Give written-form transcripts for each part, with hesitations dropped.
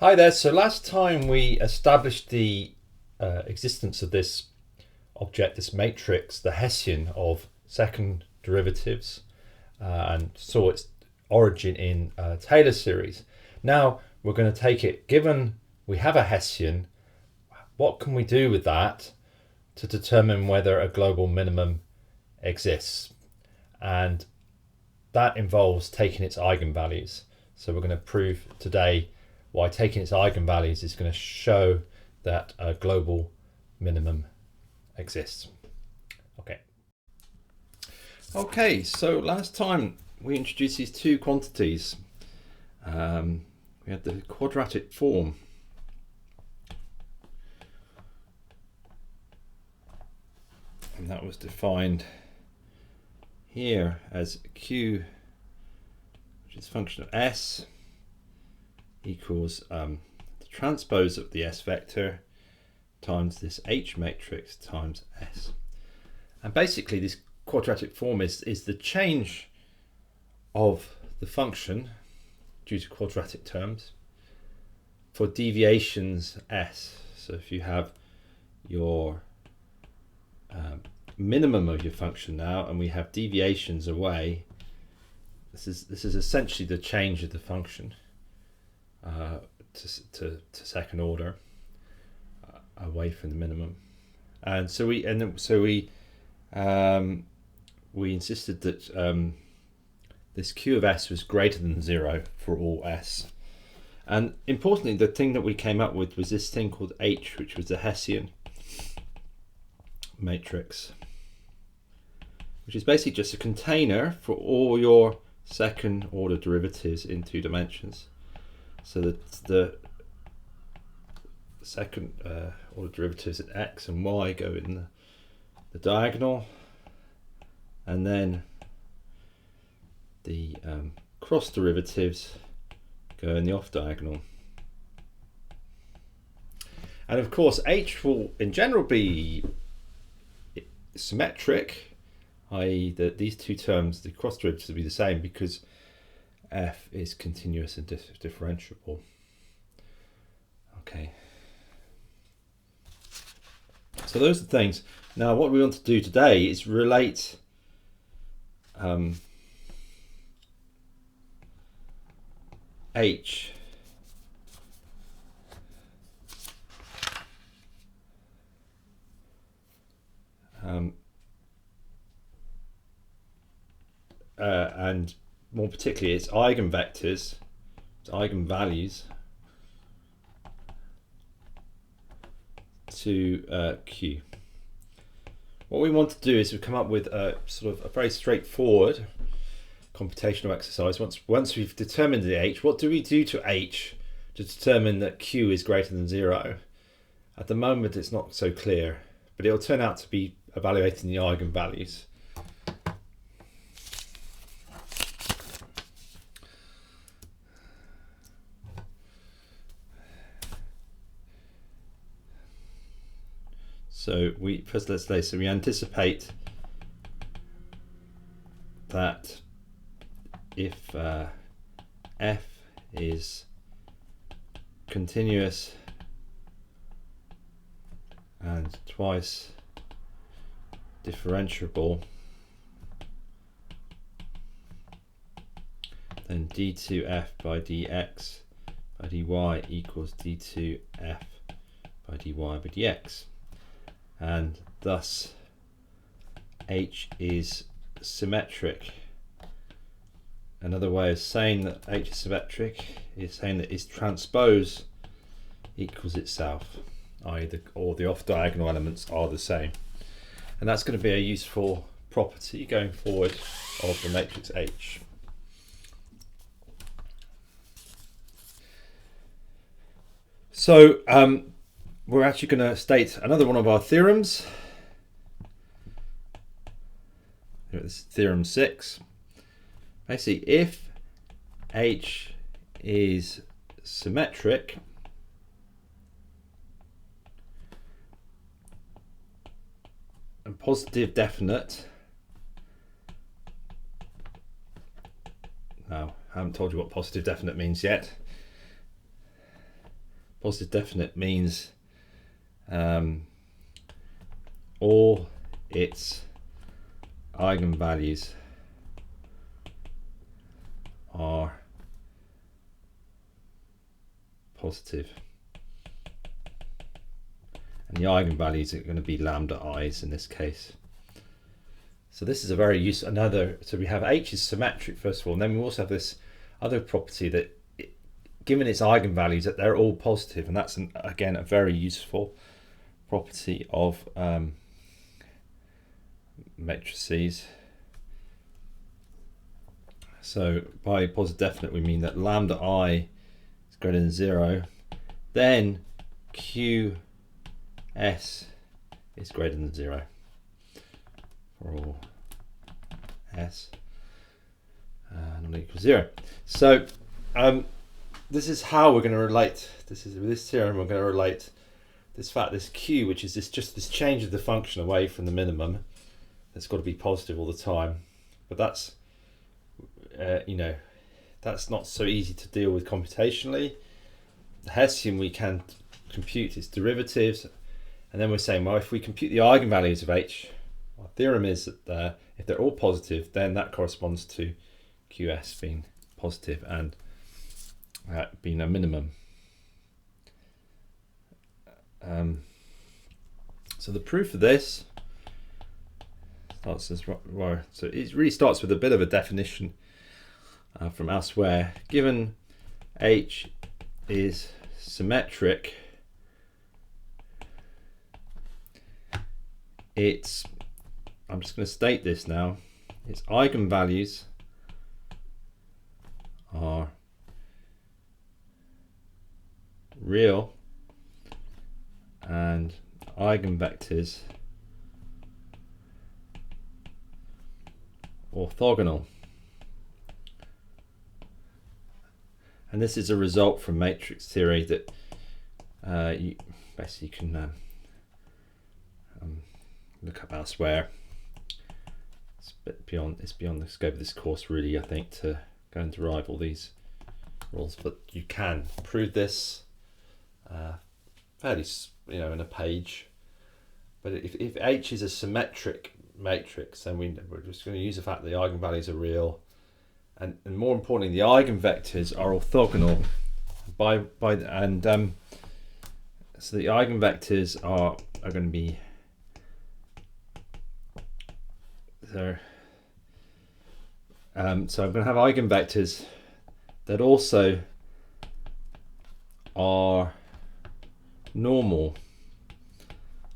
Hi there. So last time we established the existence of this object, this matrix, the Hessian of second derivatives, and saw its origin in Taylor series. Now we're going to take it, given we have a Hessian, what can we do with that to determine whether a global minimum exists? And that involves taking its eigenvalues. So we're going to prove today why taking its eigenvalues is going to show that a global minimum exists. Okay, so last time we introduced these two quantities. We had the quadratic form. And that was defined here as Q, which is a function of S, equals the transpose of the S vector times this H matrix times S. And basically this quadratic form is the change of the function due to quadratic terms for deviations S. So if you have your minimum of your function now and we have deviations away, this is essentially the change of the function to second order away from the minimum. And so we insisted that this Q of S was greater than 0 for all S. And importantly, the thing that we came up with was this thing called H, which was the Hessian matrix, which is basically just a container for all your second order derivatives in 2 dimensions. So that the second order derivatives at x and y go in the diagonal, and then the cross derivatives go in the off diagonal. And of course H will in general be symmetric, i.e. that these two terms, the cross derivatives, will be the same because F is continuous and differentiable. Okay. So those are the things. Now what we want to do today is relate H and more particularly its eigenvectors, its eigenvalues to Q. What we want to do is we come up with a sort of a very straightforward computational exercise. Once we've determined the H, what do we do to H to determine that Q is greater than 0? At the moment it's not so clear, but it'll turn out to be evaluating the eigenvalues. So we anticipate that if F is continuous and twice differentiable, then d2f by dx by dy equals d2f by dy by dx. And thus H is symmetric. Another way of saying that H is symmetric is saying that its transpose equals itself, i.e. all the off diagonal elements are the same. And that's going to be a useful property going forward of the matrix H. So we're actually going to state another one of our theorems. This is theorem 6. Basically, if H is symmetric, and positive definite, now I haven't told you what positive definite means yet. positive definite means all its eigenvalues are positive, and the eigenvalues are going to be lambda i's in this case. So this is a very useful, so we have H is symmetric first of all, and then we also have this other property that given its eigenvalues that they're all positive, and that's again a very useful property of matrices. So by positive definite we mean that lambda I is greater than 0, then QS is greater than 0 for all S not equal 0. So this is how we're going to relate. This theorem we're going to relate this fact, this Q, which is just this change of the function away from the minimum. That's got to be positive all the time, but that's that's not so easy to deal with computationally. The Hessian we can compute its derivatives, and then we're saying, well, if we compute the eigenvalues of H, our theorem is that if they're all positive, then that corresponds to QS being positive and being a minimum. So the proof of this starts as well. So it really starts with a bit of a definition from elsewhere. Given H is symmetric, I'm just going to state this now, its eigenvalues are real and eigenvectors orthogonal. And this is a result from matrix theory that you basically can look up elsewhere. It's beyond the scope of this course, really, I think, to go and derive all these rules. But you can prove this fairly, in a page. But if H is a symmetric matrix, then we're just going to use the fact that the eigenvalues are real, and more importantly, the eigenvectors are orthogonal. So the eigenvectors are going to be there. So I'm going to have eigenvectors that also are normal.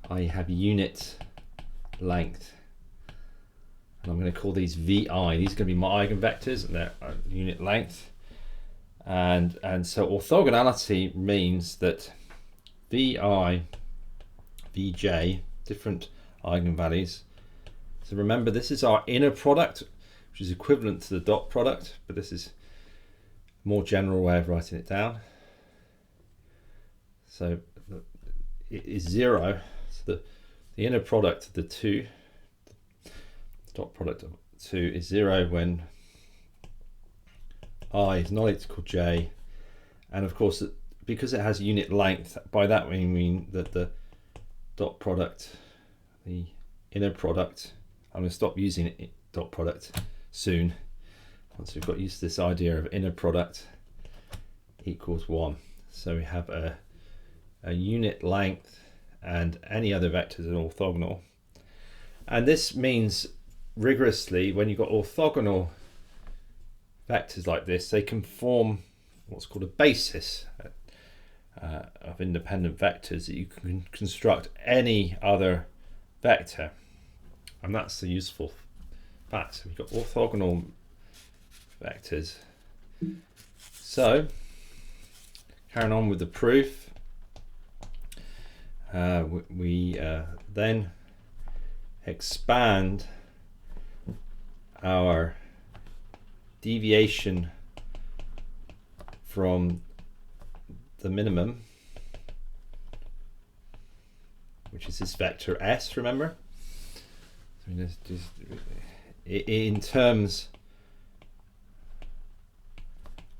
I have unit length, and I'm going to call these VI. These are going to be my eigenvectors, and they're unit length. And so orthogonality means that VI, Vj, different eigenvalues. So remember, this is our inner product, which is equivalent to the dot product, but this is a more general way of writing it down. So it is 0. So the inner product of the two, the dot product of 2 is 0 when I is not equal to j, and of course because it has unit length, by that we mean that the dot product, the inner product, I'm going to stop using it, dot product soon, once we've got used to this idea of inner product equals 1. So we have a unit length and any other vectors are orthogonal. And this means rigorously, when you've got orthogonal vectors like this, they can form what's called a basis of independent vectors that you can construct any other vector. And that's the useful fact. So we've got orthogonal vectors. So carrying on with the proof, we then expand our deviation from the minimum, which is this vector S, remember? So just in terms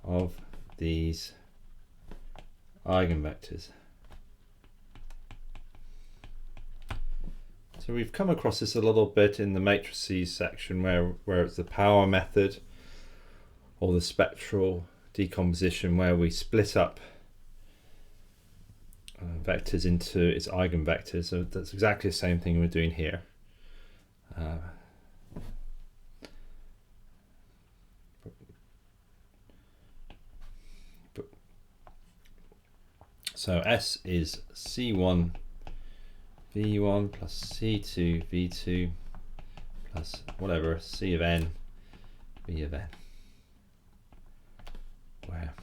of these eigenvectors. So we've come across this a little bit in the matrices section where it's the power method or the spectral decomposition, where we split up vectors into its eigenvectors. So that's exactly the same thing we're doing here. So S is C1 V1 plus C2 V2 plus whatever C of n V of n, where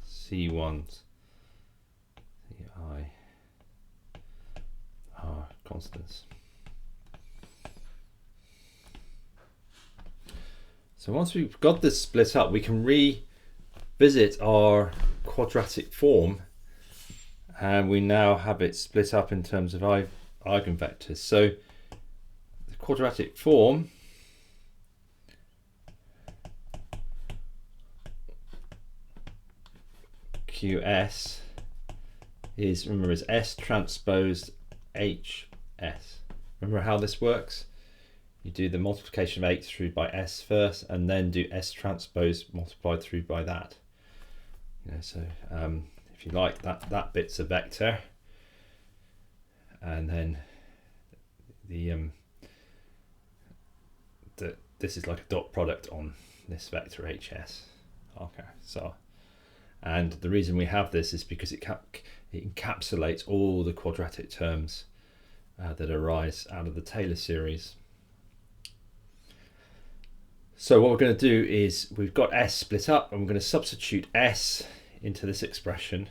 C1's Ci are constants. So once we've got this split up, we can revisit our quadratic form, and we now have it split up in terms of eigenvectors. So the quadratic form QS is, remember, is S transpose HS. Remember how this works? You do the multiplication of H through by S first, and then do S transpose multiplied through by that. So if you like, that bit's a vector, and then this is like a dot product on this vector HS. Okay, so, and the reason we have this is because it encapsulates all the quadratic terms that arise out of the Taylor series. So what we're going to do is, we've got S split up, and we're going to substitute S into this expression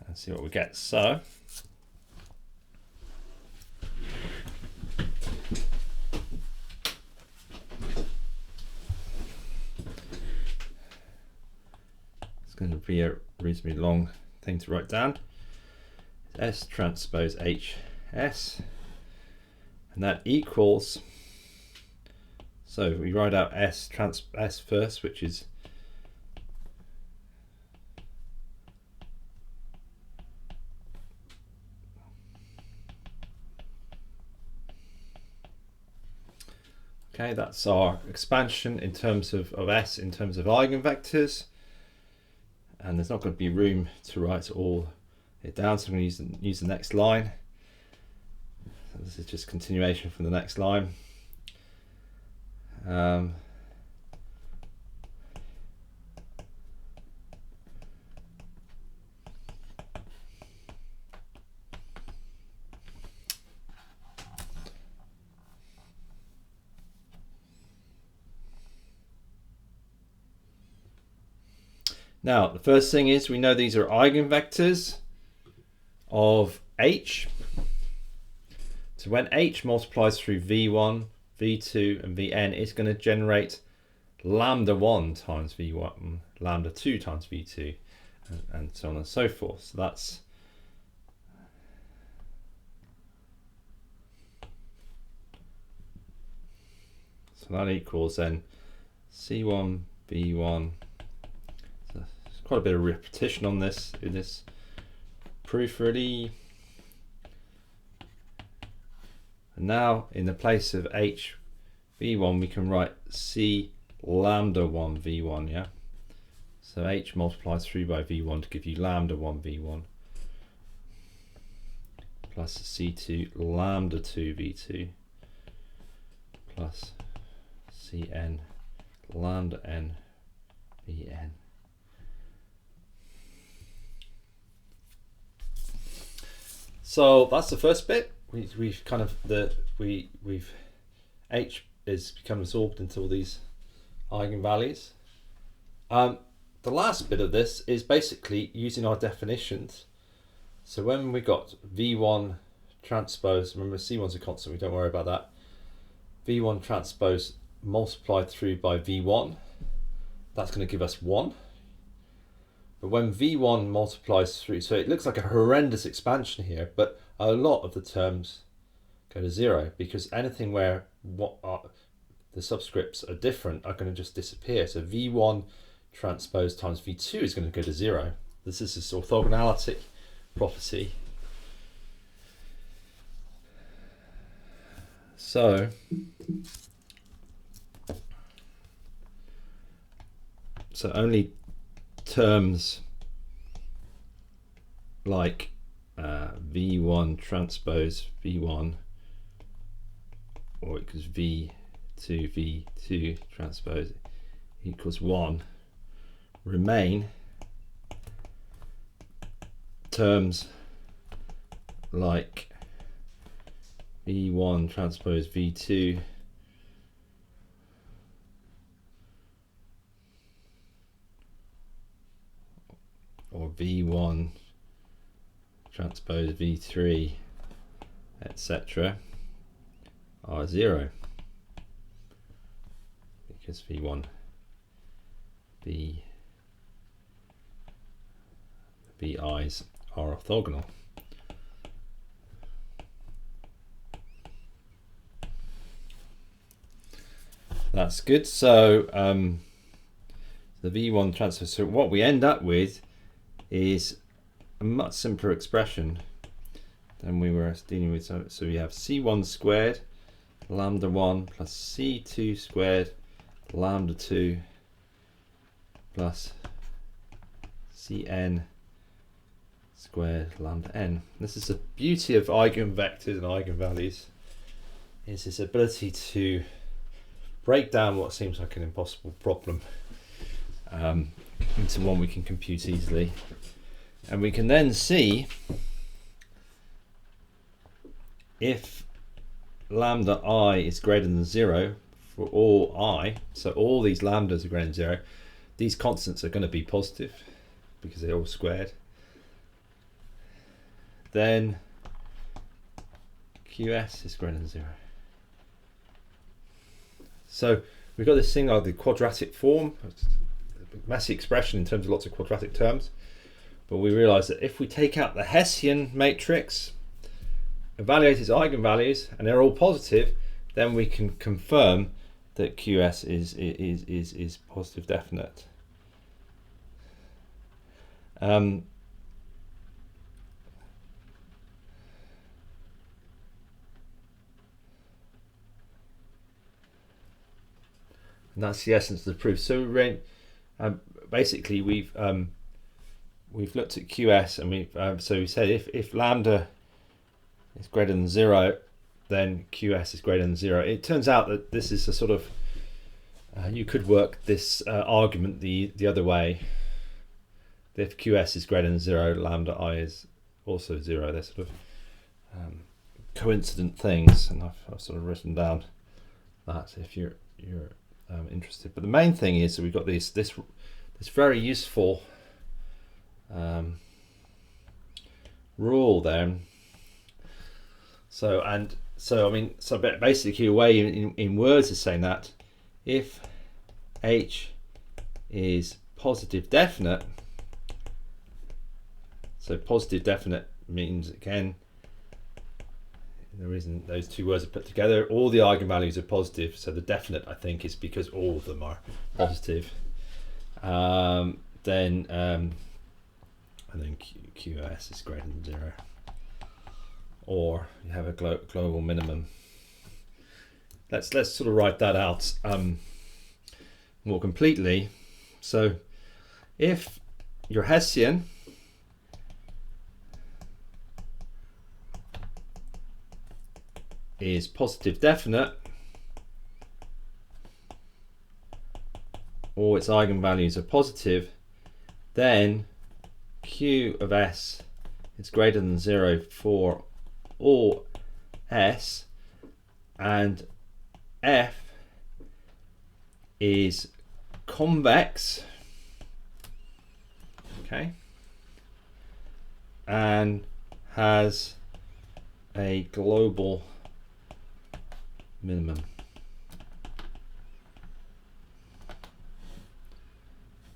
and see what we get. So it's going to be a reasonably long thing to write down. S transpose HS, and that equals, so we write out S first, which is okay, that's our expansion in terms of S in terms of eigenvectors, and there's not going to be room to write all it down, so I'm going to use the next line. So this is just continuation from the next line. Now, the first thing is, we know these are eigenvectors of H. So when H multiplies through V1, V2 and Vn, it's going to generate lambda 1 times V1, lambda 2 times V2, and so on and so forth. So that's that equals then C1 V1. So there's quite a bit of repetition on this in this proof really. And now in the place of H V1, we can write C lambda 1 V1, yeah? So H multiplies through by V1 to give you lambda 1 V1 plus C2 lambda 2 V2 plus Cn lambda n Vn. So that's the first bit. We've kind of we've H is become absorbed into all these eigenvalues. The last bit of this is basically using our definitions. So when we got V1 transpose, remember C1's a constant, we don't worry about that. V1 transpose multiplied through by V1, that's going to give us 1. But when V1 multiplies through, so it looks like a horrendous expansion here, but a lot of the terms go to 0, because anything where the subscripts are different are going to just disappear. So V1 transpose times V2 is going to go to 0. this is this orthogonality property. So only terms like V1 transpose V1 or equals V2 V2 transpose equals 1 remain. Terms like V1 transpose V2 or V1 transpose V3 etc. are 0 because V1 VI's are orthogonal. That's good. So the V1 transpose. So what we end up with is a much simpler expression than we were dealing with. So we have C1 squared lambda 1 plus C2 squared lambda 2 plus Cn squared lambda n. This is the beauty of eigenvectors and eigenvalues, is this ability to break down what seems like an impossible problem into one we can compute easily. And we can then see if lambda I is greater than 0 for all I, so all these lambdas are greater than 0, these constants are going to be positive because they're all squared. Then QS is greater than 0. So we've got this thing like the quadratic form, it's a messy expression in terms of lots of quadratic terms, but we realize that if we take out the Hessian matrix, evaluate its eigenvalues, and they're all positive, then we can confirm that QS is positive definite. And that's the essence of the proof. So basically we've looked at QS, and so we said if lambda is greater than 0, then QS is greater than 0. It turns out that this is a sort of you could work this argument the other way. If QS is greater than 0, lambda I is also 0. They're sort of coincident things, and I've sort of written down that if you're interested. But the main thing is that we've got this very useful rule there. So basically a way in words is saying that if H is positive definite, so positive definite means, again, the reason those two words are put together, all the eigenvalues are positive. So the definite, I think, is because all of them are positive. And then QS is greater than 0, or you have a global minimum. Let's sort of write that out more completely. So if your Hessian is positive definite, or its eigenvalues are positive, then Q of S is greater than 0 for all S, and F is convex, okay, and has a global minimum.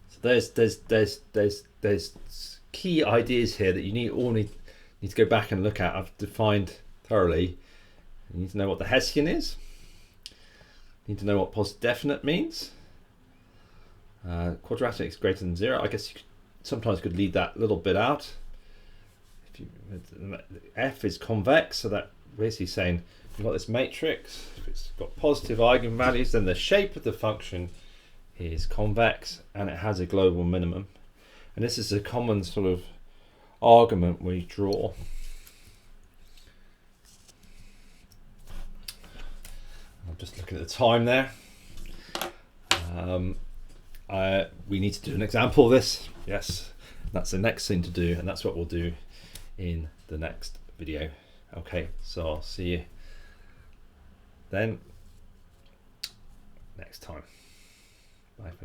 So there's key ideas here that you need to go back and look at. I've defined thoroughly. You need to know what the Hessian is. You need to know what positive definite means. Quadratic is greater than 0. I guess sometimes could leave that little bit out. If you, F is convex, so that basically saying you've got this matrix, if it's got positive eigenvalues, then the shape of the function is convex and it has a global minimum. And this is a common sort of argument we draw. I'm just looking at the time there. We need to do an example of this. Yes, that's the next thing to do, and that's what we'll do in the next video. Okay, so I'll see you then next time. Bye for now.